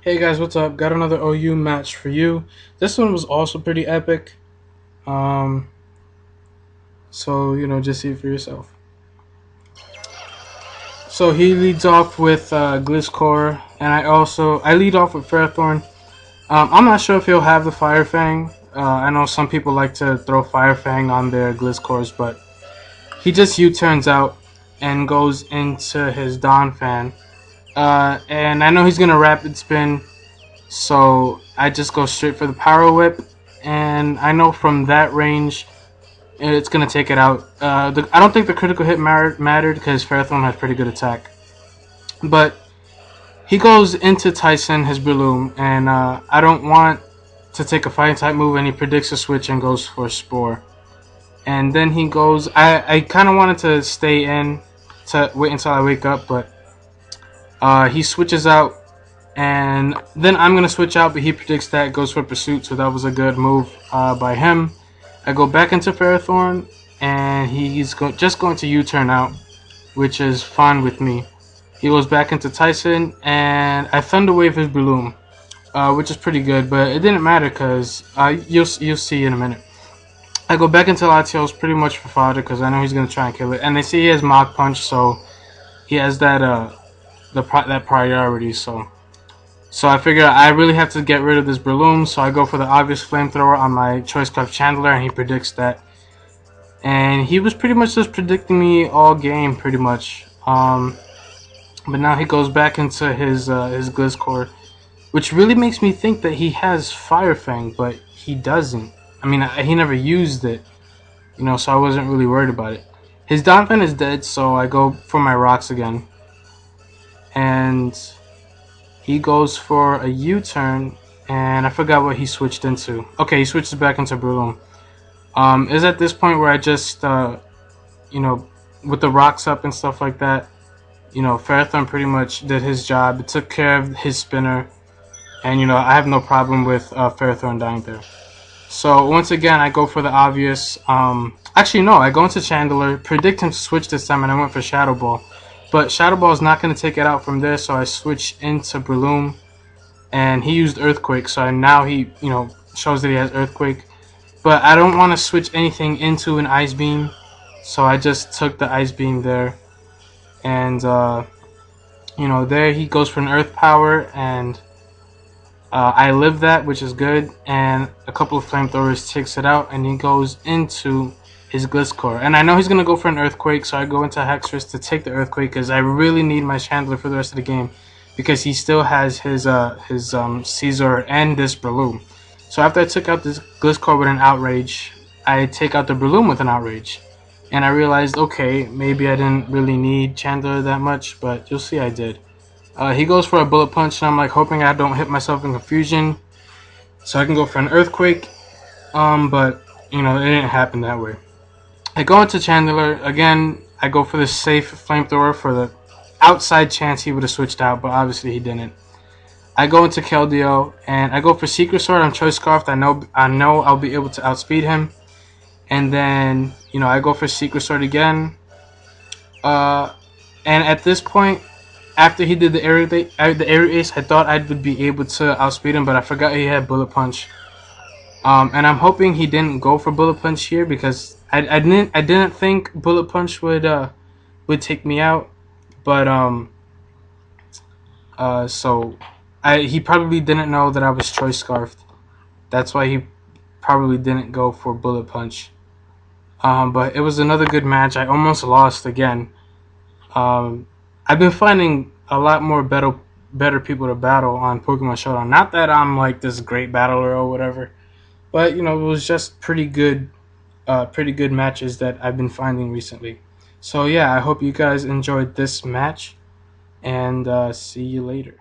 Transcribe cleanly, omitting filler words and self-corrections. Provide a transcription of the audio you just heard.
Hey guys, what's up? Got another OU match for you. This one was also pretty epic. Um, just see it for yourself. So he leads off with Gliscor, and I lead off with Fairthorn. I'm not sure if he'll have the Fire Fang. I know some people like to throw Fire Fang on their Gliscors, but he just U-turns out and goes into his Dawn Fan. And I know he's gonna Rapid Spin. So I just go straight for the Power Whip, and I know from that range it's gonna take it out. I don't think the critical hit mattered because Fairthorn has pretty good attack, but he goes into Tyson his Breloom, and I don't want to take a fighting type move, and he predicts a switch and goes for Spore, and then he goes. I kind of wanted to stay in to wait until I wake up, but he switches out. And then I'm going to switch out, but he predicts that, goes for Pursuit, so that was a good move by him. I go back into Fairthorn, and he's just going to U-turn out, which is fine with me. He goes back into Tyson, and I Thunder Wave his Breloom, which is pretty good, but it didn't matter because you'll see in a minute. I go back into Latios pretty much for fodder because I know he's going to try and kill it. And they see he has Mach Punch, so he has that that priority, So I figure I really have to get rid of this Breloom, so I go for the obvious Flamethrower on my Choice Scarf Chandler, and he predicts that. And he was pretty much just predicting me all game, pretty much. But now he goes back into his Gliscor, which really makes me think that he has Fire Fang, but he doesn't. I mean, he never used it, so I wasn't really worried about it. His Donphan is dead, so I go for my rocks again. And he goes for a U-turn, and I forgot what he switched into. Okay, he switches back into Breloom. Is at this point where I just, with the rocks up and stuff like that, Fairthorn pretty much did his job. It took care of his spinner, and, I have no problem with Fairthorn dying there. So, once again, I go for the obvious. Actually, no, I go into Chandler, predict him to switch this time, and I went for Shadow Ball. But Shadow Ball is not going to take it out from there, so I switch into Breloom, and he used Earthquake, so now he, shows that he has Earthquake. But I don't want to switch anything into an Ice Beam, so I just took the Ice Beam there. And, there he goes for an Earth Power, and I live that, which is good, and a couple of Flamethrowers takes it out, and he goes into his Gliscor. And I know he's going to go for an Earthquake, so I go into Hexpress to take the Earthquake because I really need my Chandler for the rest of the game because he still has his Caesar and this Breloom. So after I took out this Gliscor with an Outrage, I take out the Breloom with an Outrage. And I realized, okay, maybe I didn't really need Chandler that much, but you'll see I did. He goes for a Bullet Punch, and I'm like hoping I don't hit myself in confusion so I can go for an Earthquake. But, it didn't happen that way. I go into Chandler, again, I go for the safe Flamethrower for the outside chance he would have switched out, but obviously he didn't. I go into Keldeo, and I go for Secret Sword on Choice Scarf. I know I'll be able to outspeed him. And then, I go for Secret Sword again. And at this point, after he did the air ace, I thought I would be able to outspeed him, but I forgot he had Bullet Punch. And I'm hoping he didn't go for Bullet Punch here because I didn't think Bullet Punch would take me out, but he probably didn't know that I was Choice Scarfed. That's why he probably didn't go for Bullet Punch. But it was another good match. I almost lost again. I've been finding a lot more better people to battle on Pokemon Showdown. Not that I'm like this great battler or whatever, but it was just pretty good matches that I've been finding recently. So yeah, I hope you guys enjoyed this match, and see you later.